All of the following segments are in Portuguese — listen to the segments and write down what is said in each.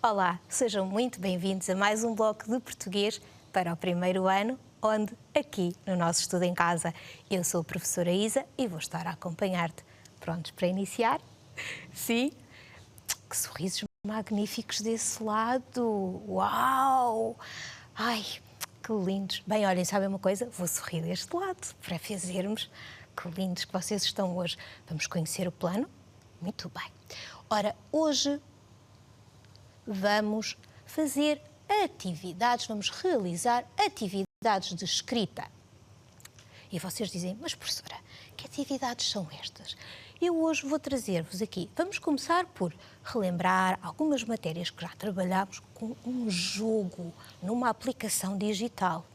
Olá, sejam muito bem-vindos a mais um bloco de português para o primeiro ano, onde aqui no nosso estudo em casa. Eu sou a professora Isa e vou estar a acompanhar-te. Prontos para iniciar? Sim? Que sorrisos magníficos desse lado! Uau! Ai, que lindos! Bem, olhem, sabem uma coisa? Vou sorrir deste lado para fazermos. Que lindos que vocês estão hoje. Vamos conhecer o plano? Muito bem. Ora, hoje vamos fazer atividades, vamos realizar atividades de escrita. E vocês dizem, mas professora, que atividades são estas? Eu hoje vou trazer-vos aqui, vamos começar por relembrar algumas matérias que já trabalhámos com um jogo, numa aplicação digital.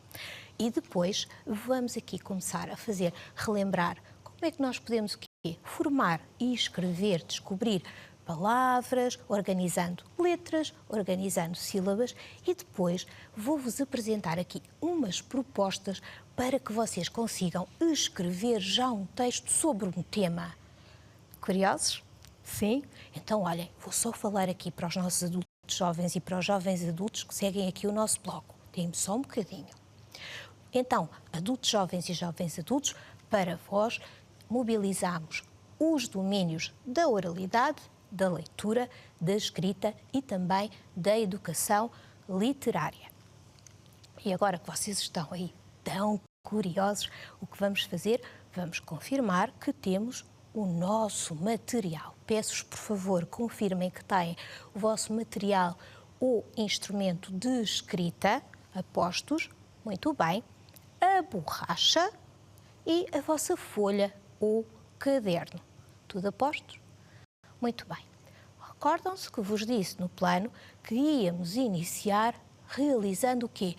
E depois vamos aqui começar a fazer, relembrar como é que nós podemos formar e escrever, descobrir palavras, organizando letras, organizando sílabas e depois vou-vos apresentar aqui umas propostas para que vocês consigam escrever já um texto sobre um tema. Curiosos? Sim? Então, olhem, vou só falar aqui para os nossos adultos jovens e para os jovens adultos que seguem aqui o nosso bloco. Deem-me só um bocadinho. Então, adultos jovens e jovens adultos, para vós, mobilizamos os domínios da oralidade, da leitura, da escrita e também da educação literária. E agora que vocês estão aí tão curiosos, o que vamos fazer? Vamos confirmar que temos o nosso material. Peço-vos, por favor, confirmem que têm o vosso material ou instrumento de escrita a postos. Muito bem. A borracha e a vossa folha ou caderno. Tudo a postos? Muito bem. Recordam-se que vos disse no plano que íamos iniciar realizando o quê?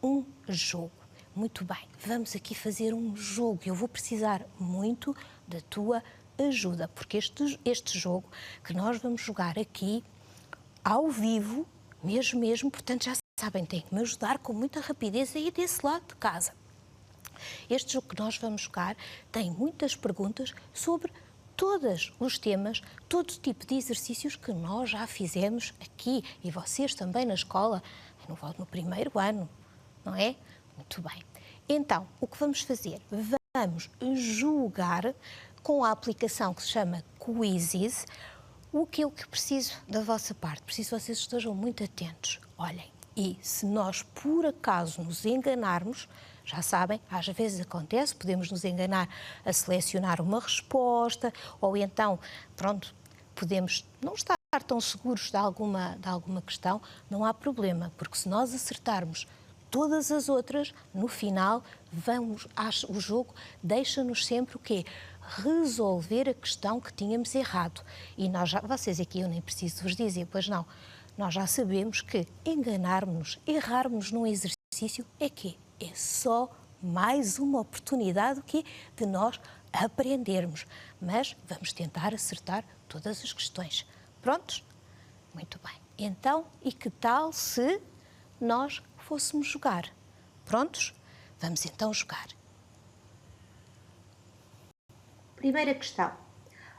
Um jogo. Muito bem, vamos aqui fazer um jogo. Eu vou precisar muito da tua ajuda, porque este jogo que nós vamos jogar aqui ao vivo, mesmo, portanto já sabem, têm que me ajudar com muita rapidez aí desse lado de casa. Este jogo que nós vamos jogar tem muitas perguntas sobre todos os temas, todo tipo de exercícios que nós já fizemos aqui e vocês também na escola, no primeiro ano, não é? Muito bem. Então, o que vamos fazer? Vamos jogar com a aplicação que se chama Quizzes. O que eu preciso da vossa parte? Preciso que vocês estejam muito atentos. Olhem, e se nós por acaso nos enganarmos, já sabem, às vezes acontece, podemos nos enganar a selecionar uma resposta ou então, pronto, podemos não estar tão seguros de alguma questão, não há problema, porque se nós acertarmos todas as outras, no final, o jogo deixa-nos sempre o quê? Resolver a questão que tínhamos errado. E vocês aqui, eu nem preciso vos dizer, pois não, nós já sabemos que enganarmos-nos, errarmos num exercício é quê? É só mais uma oportunidade de nós aprendermos. Mas vamos tentar acertar todas as questões. Prontos? Muito bem. Então, e que tal se nós fôssemos jogar? Prontos? Vamos então jogar. Primeira questão.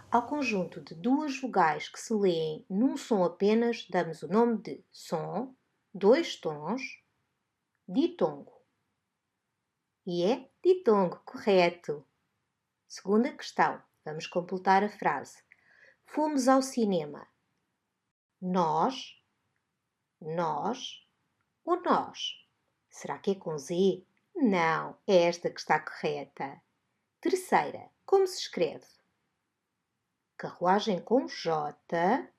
Ao conjunto de duas vogais que se leem num som apenas, damos o nome de som, dois tons, ditongo. E é ditongo, correto. Segunda questão. Vamos completar a frase. Fomos ao cinema. Nós ou nós? Será que é com Z? Não, é esta que está correta. Terceira. Como se escreve? Carruagem com J,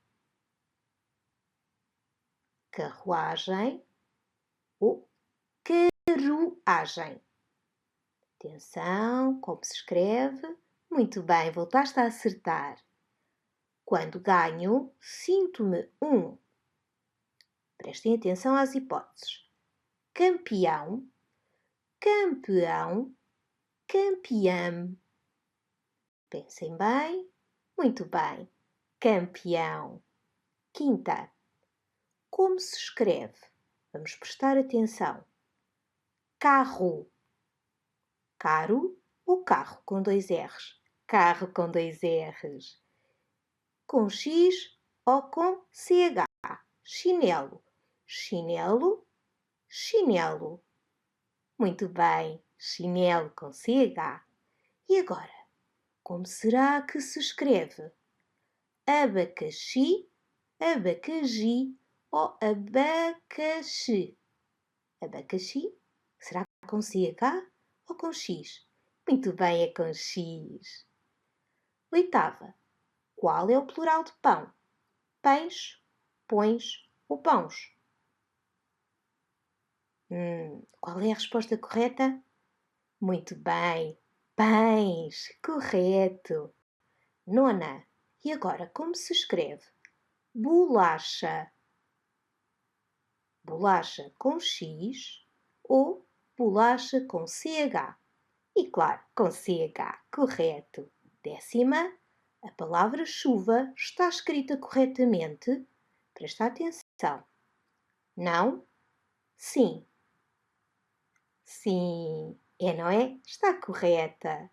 carruagem ou carruagem. Atenção, como se escreve? Muito bem, voltaste a acertar. Quando ganho, sinto-me um. Prestem atenção às hipóteses. Campeão, campeão, campeão. Pensem bem. Muito bem. Campeão. Quinta. Como se escreve? Vamos prestar atenção. Carro. Caro ou carro com dois R's? Carro com dois R's. Com X ou com CH? chinelo. Chinelo, chinelo. Muito bem, chinelo com CH. E agora, como será que se escreve? Abacaxi, abacaxi ou abacaxi? Abacaxi? Será com CH ou com X? Muito bem, é com X. Oitava. Qual é o plural de pão? Pães, pões ou pãos? Qual é a resposta correta? Muito bem, pães, correto. Nona. E agora, como se escreve? Bolacha. Bolacha com X ou bolacha com CH? E claro, com CH, correto. Décima, a palavra chuva está escrita corretamente? Presta atenção. Não? Sim. Sim. É, não é? Está correta.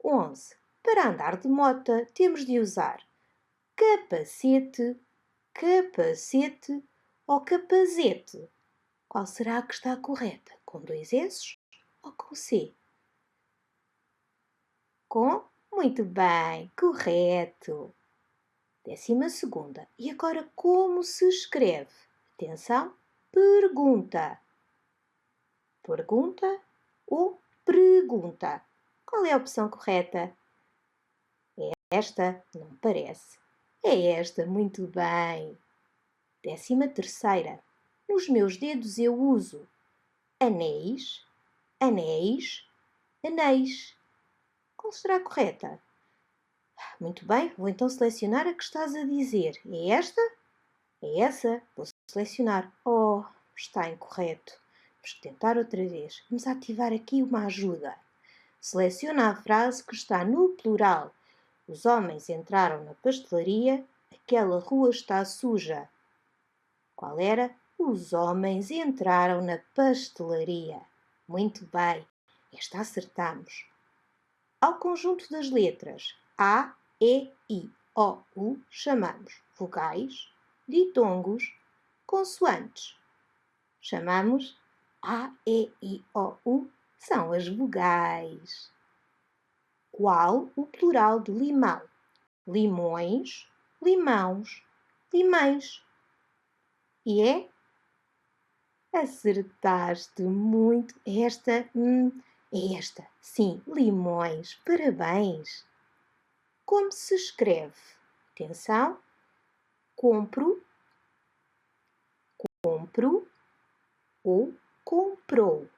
11. Para andar de mota, temos de usar capacete, capacete ou capazete. Qual será que está correta? Com 2 S ou com C? Com? Muito bem, correto. 12ª. E agora como se escreve? Atenção, pergunta. Pergunta ou pergunta? Qual é a opção correta? É esta? Não parece. É esta, muito bem. 13ª. Nos meus dedos eu uso anéis, anéis, anéis. Qual será a correta? Muito bem, vou então selecionar a que estás a dizer. É esta? É essa? Vou selecionar. Oh, está incorreto. Vamos tentar outra vez. Vamos ativar aqui uma ajuda. Seleciona a frase que está no plural. Os homens entraram na pastelaria, aquela rua está suja. Qual era? Os homens entraram na pastelaria. Muito bem, esta acertamos. Ao conjunto das letras A, E, I, O, U chamamos vogais, ditongos, consoantes. Chamamos A, E, I, O, U são as vogais. Qual o plural de limão? Limões, limãos, limães. E é? Acertaste muito. Esta, é esta. Sim, limões. Parabéns. Como se escreve? Atenção. Compro, compro ou comprou.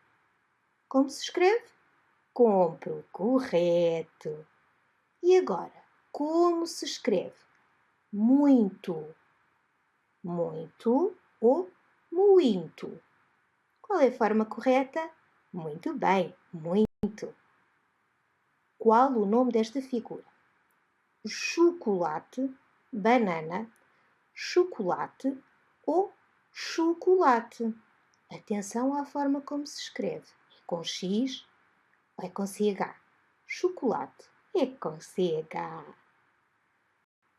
Como se escreve? Compro. Correto. E agora, como se escreve? Muito. Muito ou muito. Qual é a forma correta? Muito bem, muito. Qual o nome desta figura? Chocolate, banana, chocolate ou chocolate. Atenção à forma como se escreve. É com X ou é com CH? Chocolate é com CH.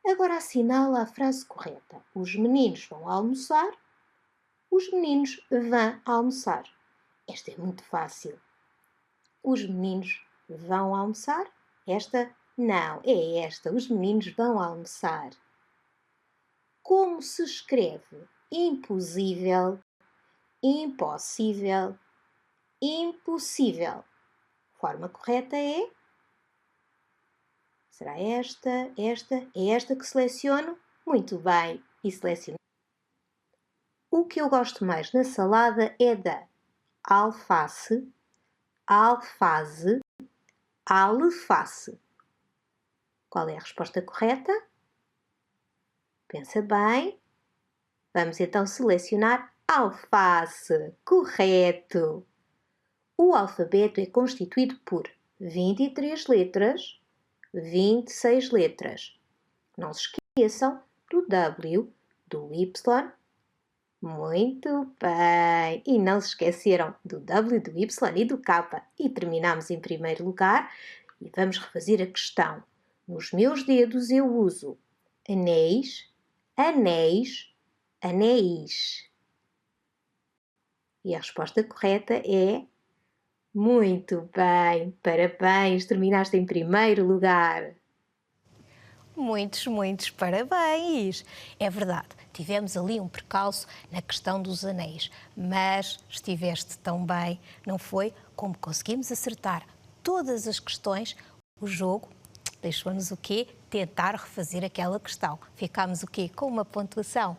Agora assinala a frase correta. Os meninos vão almoçar. Os meninos vão almoçar. Esta é muito fácil. Os meninos vão almoçar? Esta? Não, é esta. Os meninos vão almoçar. Como se escreve? Impossível, impossível, impossível. A forma correta é? Será esta, esta? É esta que seleciono? Muito bem. E seleciono. O que eu gosto mais na salada é da alface, alfaze, alface. Qual é a resposta correta? Pensa bem. Vamos então selecionar alface. Correto. O alfabeto é constituído por 23 letras, 26 letras. Não se esqueçam do W, do Y. Muito bem! E não se esqueceram do W, do Y e do K. E terminamos em primeiro lugar e vamos refazer a questão. Nos meus dedos eu uso anéis, anéis, anéis. E a resposta correta é muito bem, parabéns, terminaste em primeiro lugar. Muitos parabéns! É verdade, tivemos ali um percalço na questão dos anéis, mas estiveste tão bem, não foi? Como conseguimos acertar todas as questões, o jogo deixou-nos o quê? Tentar refazer aquela questão. Ficámos o quê? Com uma pontuação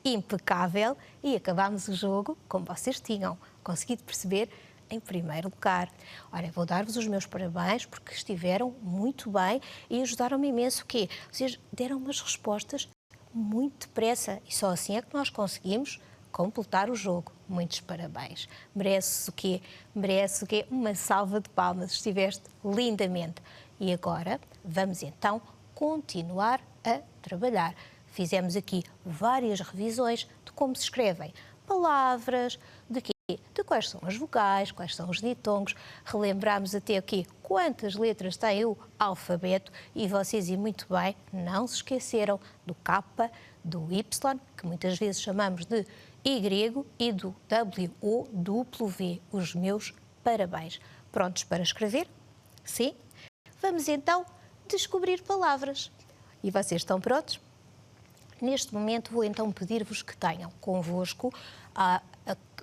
impecável e acabámos o jogo como vocês tinham conseguido perceber, em primeiro lugar. Ora, vou dar-vos os meus parabéns porque estiveram muito bem e ajudaram-me imenso o quê? Vocês deram umas respostas muito depressa e só assim é que nós conseguimos completar o jogo. Muitos parabéns. Mereces o quê? Mereces o quê? Uma salva de palmas. Estiveste lindamente. E agora vamos então continuar a trabalhar. Fizemos aqui várias revisões de como se escrevem palavras, de quê? De quais são as vogais, quais são os ditongos. Relembramos até aqui quantas letras tem o alfabeto e vocês, e muito bem, não se esqueceram do K, do Y, que muitas vezes chamamos de Y, e do W ou duplo V. Os meus parabéns. Prontos para escrever? Sim? Vamos então descobrir palavras. E vocês estão prontos? Neste momento vou então pedir-vos que tenham convosco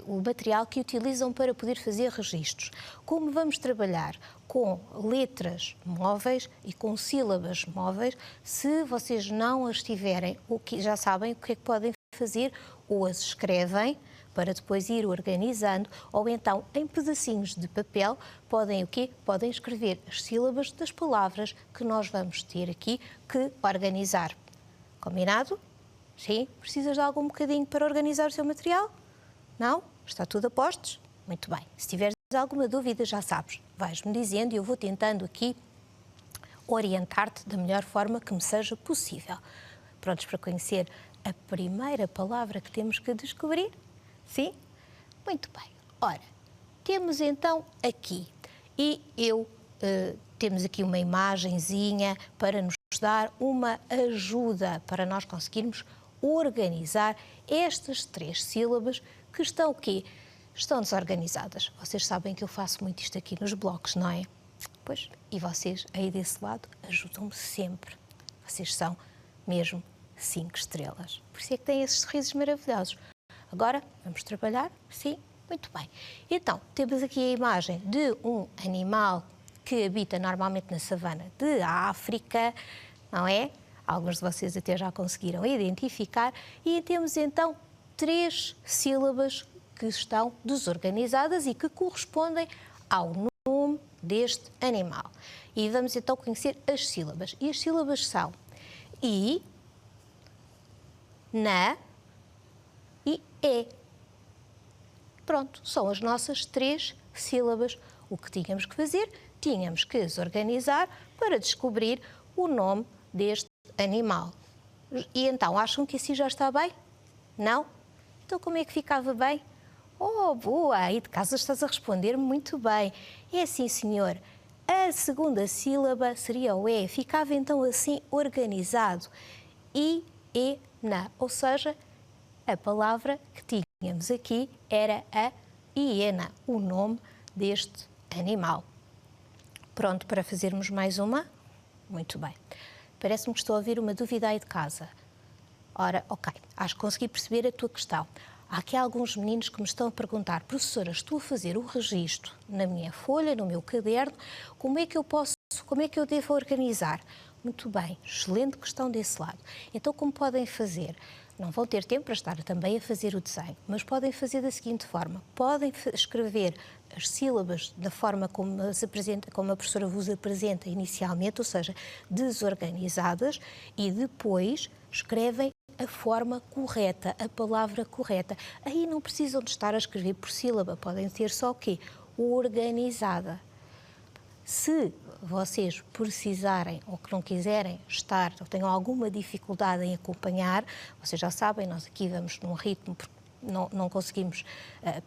o material que utilizam para poder fazer registros. Como vamos trabalhar com letras móveis e com sílabas móveis, se vocês não as tiverem, já sabem o que é que podem fazer, ou as escrevem para depois ir organizando, ou então em pedacinhos de papel podem o quê? Podem escrever as sílabas das palavras que nós vamos ter aqui que organizar. Combinado? Sim? Precisas de algum bocadinho para organizar o seu material? Não? Está tudo a postos? Muito bem. Se tiveres alguma dúvida, já sabes, vais-me dizendo e eu vou tentando aqui orientar-te da melhor forma que me seja possível. Prontos para conhecer a primeira palavra que temos que descobrir? Sim? Muito bem. Ora, temos então aqui, temos aqui uma imagenzinha para nos dar uma ajuda para nós conseguirmos organizar estas 3 sílabas que estão o quê? Estão desorganizadas. Vocês sabem que eu faço muito isto aqui nos blocos, não é? Pois, e vocês aí desse lado ajudam-me sempre. Vocês são mesmo 5 estrelas. Por isso é que têm esses sorrisos maravilhosos. Agora, vamos trabalhar? Sim? Muito bem. Então, temos aqui a imagem de um animal que habita normalmente na savana de África, não é? Alguns de vocês até já conseguiram identificar. E temos então 3 sílabas que estão desorganizadas e que correspondem ao nome deste animal. E vamos então conhecer as sílabas. E as sílabas são I, na e é. Pronto, são as nossas 3 sílabas. O que tínhamos que fazer? Tínhamos que as organizar para descobrir o nome deste animal. E então, acham que assim já está bem? Não? Então como é que ficava bem? Oh, boa! Aí de casa estás a responder muito bem. É assim, senhor. A segunda sílaba seria o E. Ficava então assim organizado. I, E, na. Ou seja, a palavra que tínhamos aqui era a hiena, o nome deste animal. Pronto para fazermos mais uma? Muito bem. Parece-me que estou a ouvir uma dúvida aí de casa. Ora, ok, acho que consegui perceber a tua questão. Há aqui alguns meninos que me estão a perguntar: professora, estou a fazer o registro na minha folha, no meu caderno, como é que eu devo organizar? Muito bem, excelente questão desse lado. Então, como podem fazer? Não vão ter tempo para estar também a fazer o desenho, mas podem fazer da seguinte forma: podem escrever as sílabas da forma como a professora vos apresenta inicialmente, ou seja, desorganizadas, e depois escrevem a forma correta, a palavra correta. Aí não precisam de estar a escrever por sílaba, podem ter só o quê? Organizada. Se vocês precisarem ou que não quiserem estar, ou tenham alguma dificuldade em acompanhar, vocês já sabem, nós aqui vamos num ritmo, porque não conseguimos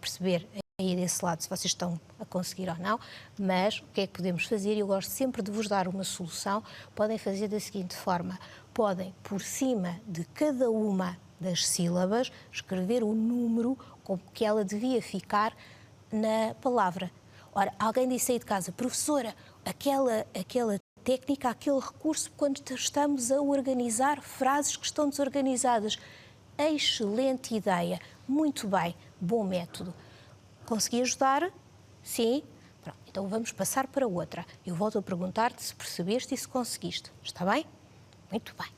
perceber aí desse lado se vocês estão a conseguir ou não, mas o que é que podemos fazer? Eu gosto sempre de vos dar uma solução. Podem fazer da seguinte forma: podem, por cima de cada uma das sílabas, escrever o número com que ela devia ficar na palavra. Ora, alguém disse aí de casa, professora, aquela técnica, aquele recurso quando estamos a organizar frases que estão desorganizadas. Excelente ideia, muito bem, bom método. Consegui ajudar? Sim? Pronto, então vamos passar para outra. Eu volto a perguntar-te se percebeste e se conseguiste. Está bem? Muito bem.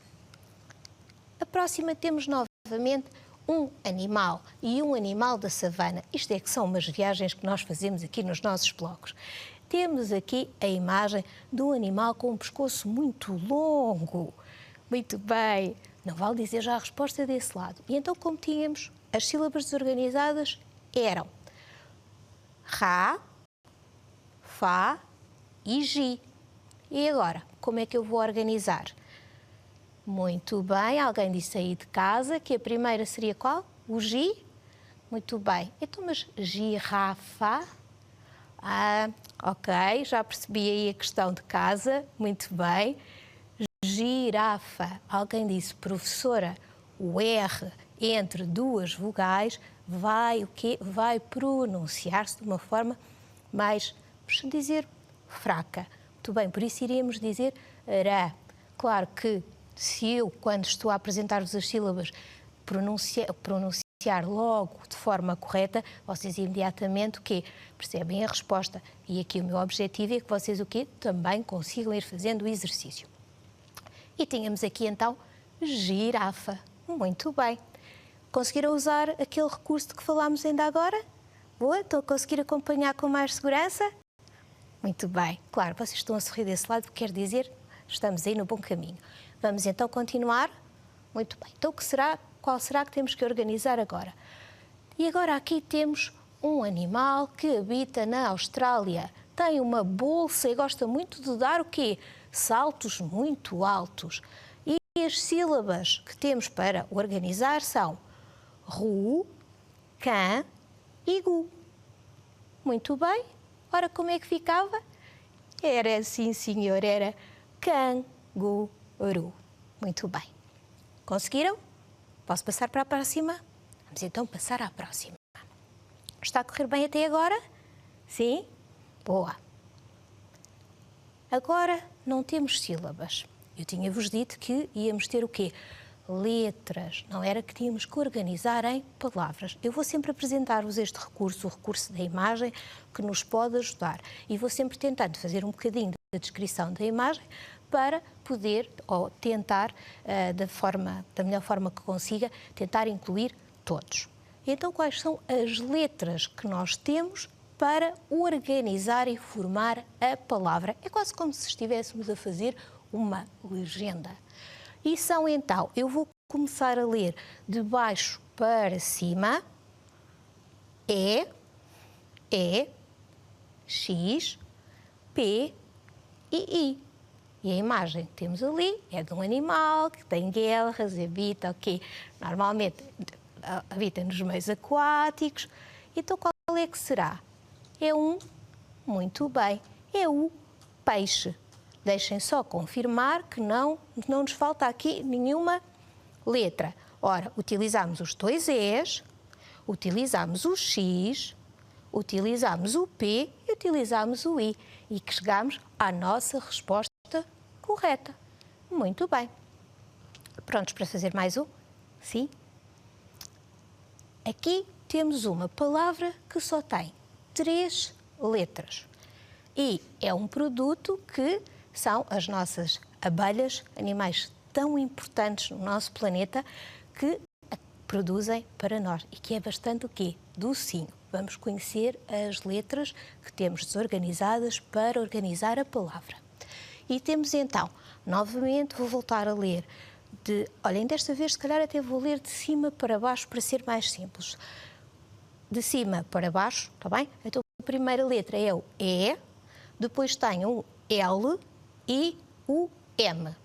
A próxima temos novamente um animal e um animal da savana. Isto é que são umas viagens que nós fazemos aqui nos nossos blocos. Temos aqui a imagem de um animal com um pescoço muito longo. Muito bem. Não vale dizer já a resposta desse lado. E então, como tínhamos, as sílabas desorganizadas eram Rá, Fá e Gi. E agora, como é que eu vou organizar? Muito bem, alguém disse aí de casa que a primeira seria qual? O Gi? Muito bem. Então, mas girafa? Ah, ok, já percebi aí a questão de casa. Muito bem. Girafa. Alguém disse, professora, o R entre duas vogais vai o quê? Vai pronunciar-se de uma forma mais, vamos dizer, fraca. Muito bem, por isso iríamos dizer ra. Claro que se eu, quando estou a apresentar-vos as sílabas, pronunciar logo de forma correta, vocês imediatamente o quê? Percebem a resposta. E aqui o meu objetivo é que vocês o quê? Também consigam ir fazendo o exercício. E tínhamos aqui então girafa. Muito bem. Conseguiram usar aquele recurso de que falámos ainda agora? Boa, estão a conseguir acompanhar com mais segurança? Muito bem. Claro, vocês estão a sorrir desse lado, quer dizer, estamos aí no bom caminho. Vamos então continuar? Muito bem. Então, qual será que temos que organizar agora? E agora aqui temos um animal que habita na Austrália. Tem uma bolsa e gosta muito de dar o quê? Saltos muito altos. E as sílabas que temos para organizar são ru, cã e gu. Muito bem. Ora, como é que ficava? Era, sim, senhor, era canguru. Muito bem. Conseguiram? Posso passar para a próxima? Vamos então passar à próxima. Está a correr bem até agora? Sim? Boa. Agora não temos sílabas. Eu tinha-vos dito que íamos ter o quê? Letras. Não era que tínhamos que organizar em palavras. Eu vou sempre apresentar-vos este recurso, o recurso da imagem, que nos pode ajudar. E vou sempre tentando fazer um bocadinho da descrição da imagem para poder, ou tentar, da melhor forma que consiga, tentar incluir todos. Então, quais são as letras que nós temos para organizar e formar a palavra? É quase como se estivéssemos a fazer uma legenda. E são então, eu vou começar a ler de baixo para cima, E, X, P e I. E a imagem que temos ali é de um animal que tem guelras, habita, normalmente habita nos meios aquáticos. Então, qual é que será? Muito bem, é o peixe. Deixem só confirmar que não nos falta aqui nenhuma letra. Ora, utilizamos os dois Es, utilizamos o X, utilizamos o P e utilizamos o I. E que chegamos à nossa resposta correta. Muito bem. Prontos para fazer mais um? Sim? Aqui temos uma palavra que só tem 3 letras. E é um produto que são as nossas abelhas, animais tão importantes no nosso planeta, que produzem para nós e que é bastante o quê? Docinho. Vamos conhecer as letras que temos desorganizadas para organizar a palavra. E temos então, novamente, vou voltar a ler, olhem, desta vez se calhar até vou ler de cima para baixo para ser mais simples. De cima para baixo, está bem? Então a primeira letra é o E, depois tem o L e o M.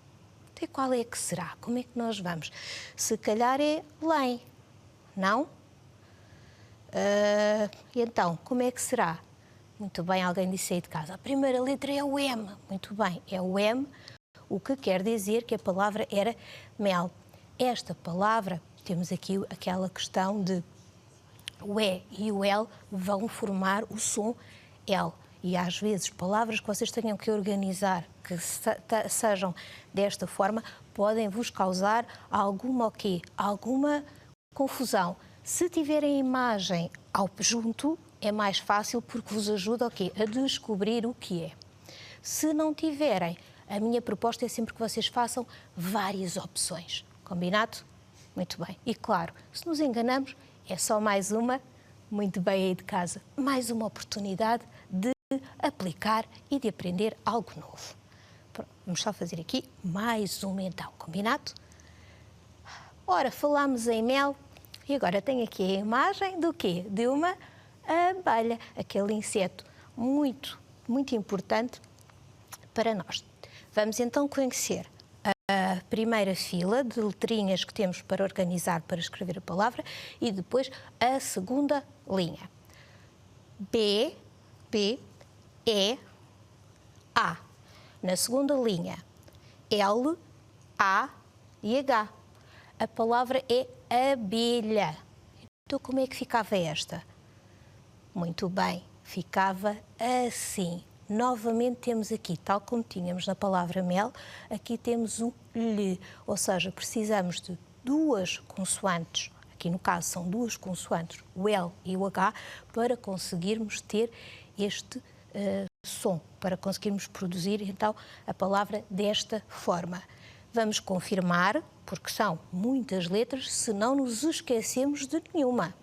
Até qual é que será? Como é que nós vamos? Se calhar é LEM, não? E então, como é que será? Muito bem, alguém disse aí de casa. A primeira letra é o M. Muito bem, é o M, o que quer dizer que a palavra era mel. Esta palavra temos aqui aquela questão de o E e o L vão formar o som L. E às vezes palavras que vocês tenham que organizar, que sejam desta forma, podem vos causar alguma alguma confusão. Se tiverem a imagem ao junto, é mais fácil porque vos ajuda a descobrir o que é. Se não tiverem, a minha proposta é sempre que vocês façam várias opções. Combinado? Muito bem. E claro, se nos enganamos, é só mais uma, muito bem aí de casa, mais uma oportunidade de aplicar e de aprender algo novo. Pronto, vamos só fazer aqui mais uma então, combinado? Ora, falámos em mel e agora tenho aqui a imagem do quê? De uma abelha, aquele inseto muito, muito importante para nós. Vamos então conhecer a primeira fila de letrinhas que temos para organizar, para escrever a palavra, e depois a segunda linha. B, E, A. Na segunda linha, L, A e H. A palavra é abelha. Então, como é que ficava esta? Muito bem, ficava assim. Novamente temos aqui, tal como tínhamos na palavra mel, aqui temos o L, ou seja, precisamos de duas consoantes, aqui no caso são duas consoantes, o L e o H, para conseguirmos ter este som, para conseguirmos produzir então a palavra desta forma. Vamos confirmar, porque são muitas letras, se não nos esquecemos de nenhuma.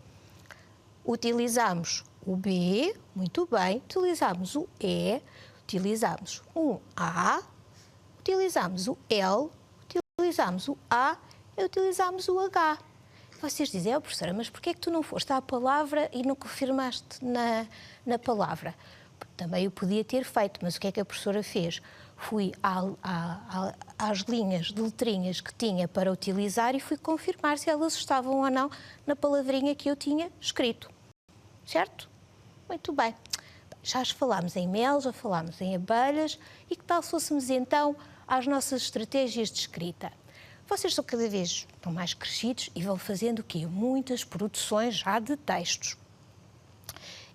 Utilizamos o B, muito bem, utilizamos o E, utilizamos o A, utilizamos o L, utilizamos o A e utilizamos o H. Vocês dizem, professora, mas porquê é que tu não foste à palavra e não confirmaste na palavra? Também eu podia ter feito, mas o que é que a professora fez? Fui às linhas de letrinhas que tinha para utilizar e fui confirmar se elas estavam ou não na palavrinha que eu tinha escrito. Certo? Muito bem. Já falámos em mel, já falámos em abelhas e que tal se fôssemos então às nossas estratégias de escrita? Vocês são cada vez mais crescidos e vão fazendo o quê? Muitas produções já de textos.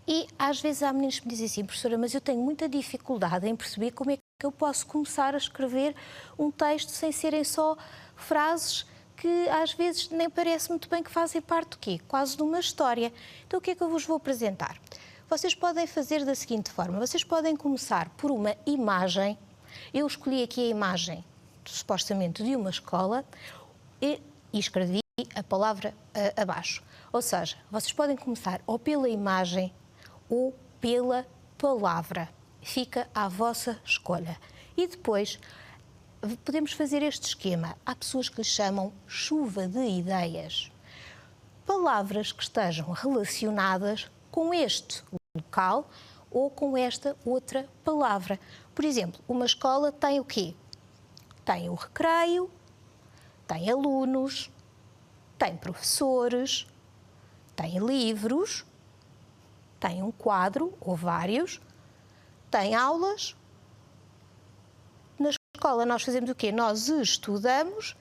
E às vezes há meninos que me dizem assim, professora, mas eu tenho muita dificuldade em perceber como é que eu posso começar a escrever um texto sem serem só frases que às vezes nem parece muito bem que fazem parte do quê? Quase de uma história. Então o que é que eu vos vou apresentar? Vocês podem fazer da seguinte forma, vocês podem começar por uma imagem. Eu escolhi aqui a imagem, supostamente, de uma escola e escrevi a palavra abaixo. Ou seja, vocês podem começar ou pela imagem ou pela palavra. Fica à vossa escolha. E depois podemos fazer este esquema. Há pessoas que lhe chamam chuva de ideias. Palavras que estejam relacionadas com este local ou com esta outra palavra. Por exemplo, uma escola tem o quê? Tem o recreio, tem alunos, tem professores, tem livros, tem um quadro ou vários, tem aulas. Na escola nós fazemos o quê? Nós estudamos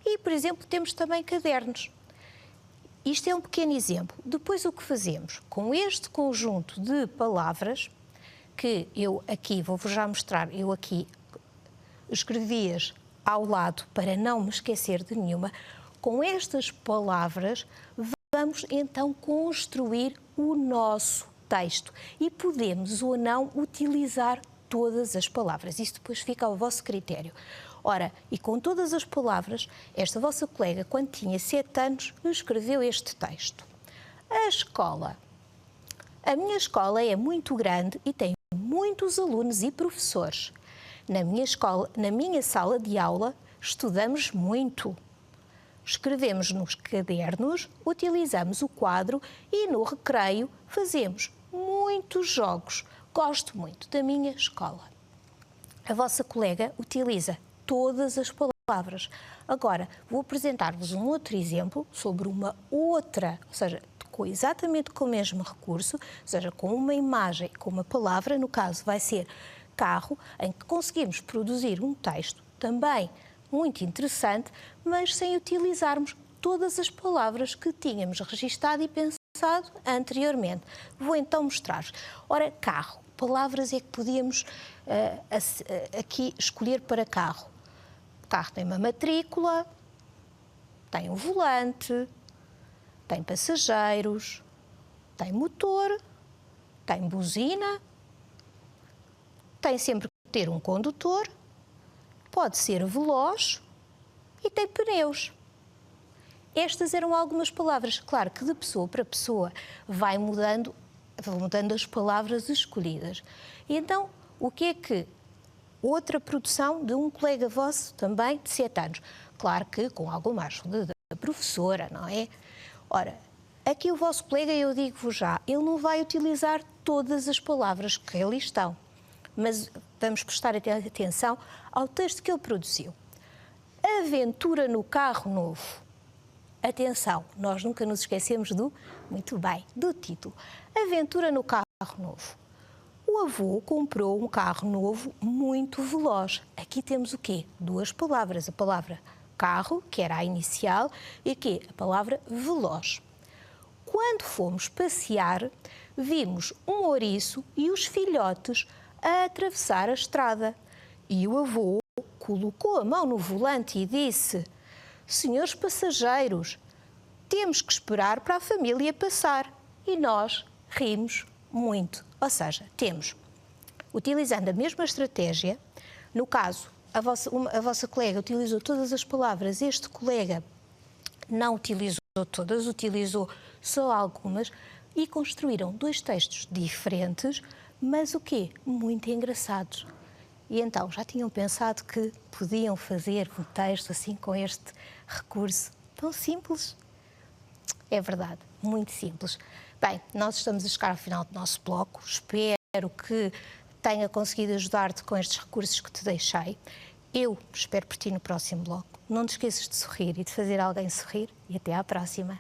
e, por exemplo, temos também cadernos. Isto é um pequeno exemplo. Depois o que fazemos? Com este conjunto de palavras, que eu aqui vou-vos já mostrar, eu aqui escrevi-as ao lado para não me esquecer de nenhuma, com estas palavras vamos então construir o nosso texto e podemos ou não utilizar todas as palavras. Isso depois fica ao vosso critério. Ora, e com todas as palavras, esta vossa colega, quando tinha 7 anos, escreveu este texto. A escola. A minha escola é muito grande e tem muitos alunos e professores. Na minha sala de aula, estudamos muito. Escrevemos nos cadernos, utilizamos o quadro e no recreio fazemos muitos jogos. Gosto muito da minha escola. A vossa colega utiliza todas as palavras. Agora, vou apresentar-vos um outro exemplo sobre uma outra, ou seja, exatamente com o mesmo recurso, ou seja, com uma imagem, com uma palavra, no caso vai ser carro, em que conseguimos produzir um texto também muito interessante, mas sem utilizarmos todas as palavras que tínhamos registado e pensado anteriormente. Vou então mostrar-vos. Ora, carro. Palavras é que podíamos aqui escolher para carro. O carro tem uma matrícula, tem um volante, tem passageiros, tem motor, tem buzina, tem sempre que ter um condutor, pode ser veloz e tem pneus. Estas eram algumas palavras. Claro que de pessoa para pessoa vão mudando as palavras escolhidas. E então, o que é que outra produção de um colega vosso também de 7 anos? Claro que com alguma ajuda da professora, não é? Ora, aqui o vosso colega, eu digo-vos já, ele não vai utilizar todas as palavras que ali estão, mas vamos prestar atenção ao texto que ele produziu. Aventura no carro novo. Atenção, nós nunca nos esquecemos do título. Aventura no carro novo. O avô comprou um carro novo muito veloz. Aqui temos o quê? 2 palavras. A palavra carro, que era a inicial, e aqui a palavra veloz. Quando fomos passear, vimos um ouriço e os filhotes a atravessar a estrada. E o avô colocou a mão no volante e disse: senhores passageiros, temos que esperar para a família passar. E nós rimos muito. Ou seja, temos, utilizando a mesma estratégia, no caso, a vossa colega utilizou todas as palavras, este colega não utilizou todas, utilizou só algumas, e construíram 2 textos diferentes, mas o quê? Muito engraçados. E então, já tinham pensado que podiam fazer um texto assim com este recurso tão simples? É verdade, muito simples. Bem, nós estamos a chegar ao final do nosso bloco. Espero que tenha conseguido ajudar-te com estes recursos que te deixei. Eu espero por ti no próximo bloco. Não te esqueças de sorrir e de fazer alguém sorrir. E até à próxima.